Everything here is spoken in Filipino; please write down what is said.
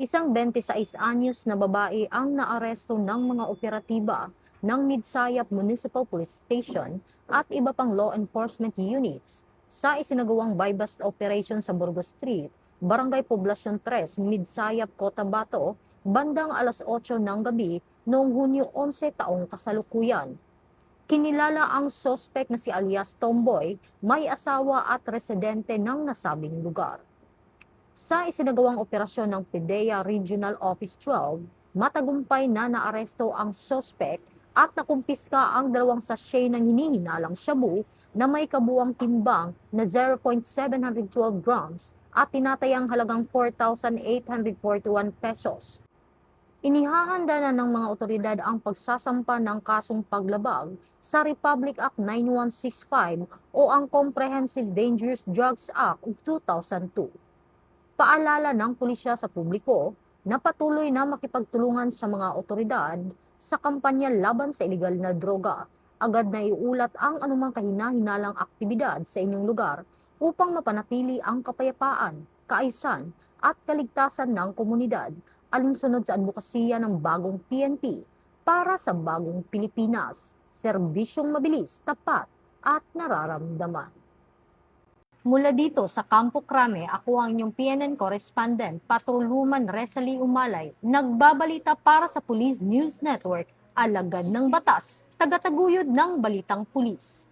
Isang 26 anyos na babae ang naaresto ng mga operatiba ng Midsayap Municipal Police Station at iba pang law enforcement units sa isinagawang buy-bust operation sa Burgos Street, Barangay Poblacion 3, Midsayap, Cotabato, bandang alas 8 ng gabi noong Hunyo 11 taong kasalukuyan. Kinilala ang sospek na si alias Tomboy, may asawa at residente ng nasabing lugar. Sa isinagawang operasyon ng PIDEA Regional Office 12, matagumpay na naaresto ang sospek at nakumpiska ang 2 sachet ng hinihinalang shabu na may kabuang timbang na 0.712 grams at tinatayang halagang 4,841 pesos. Inihahanda na ng mga otoridad ang pagsasampa ng kasong paglabag sa Republic Act 9165 o ang Comprehensive Dangerous Drugs Act of 2002. Paalala ng pulisya sa publiko na patuloy na makipagtulungan sa mga otoridad sa kampanya laban sa ilegal na droga. Agad na iulat ang anumang kahina-hinalang aktibidad sa inyong lugar upang mapanatili ang kapayapaan, kaayusan at kaligtasan ng komunidad, alinsunod sa advokasya ng bagong PNP para sa bagong Pilipinas. Serbisyong mabilis, tapat at nararamdaman. Mula dito sa Campo Crame, ako ang inyong PNN correspondent, Patrolwoman Resalie Umalay, nagbabalita para sa Police News Network, alagad ng batas, tagataguyod ng balitang pulis.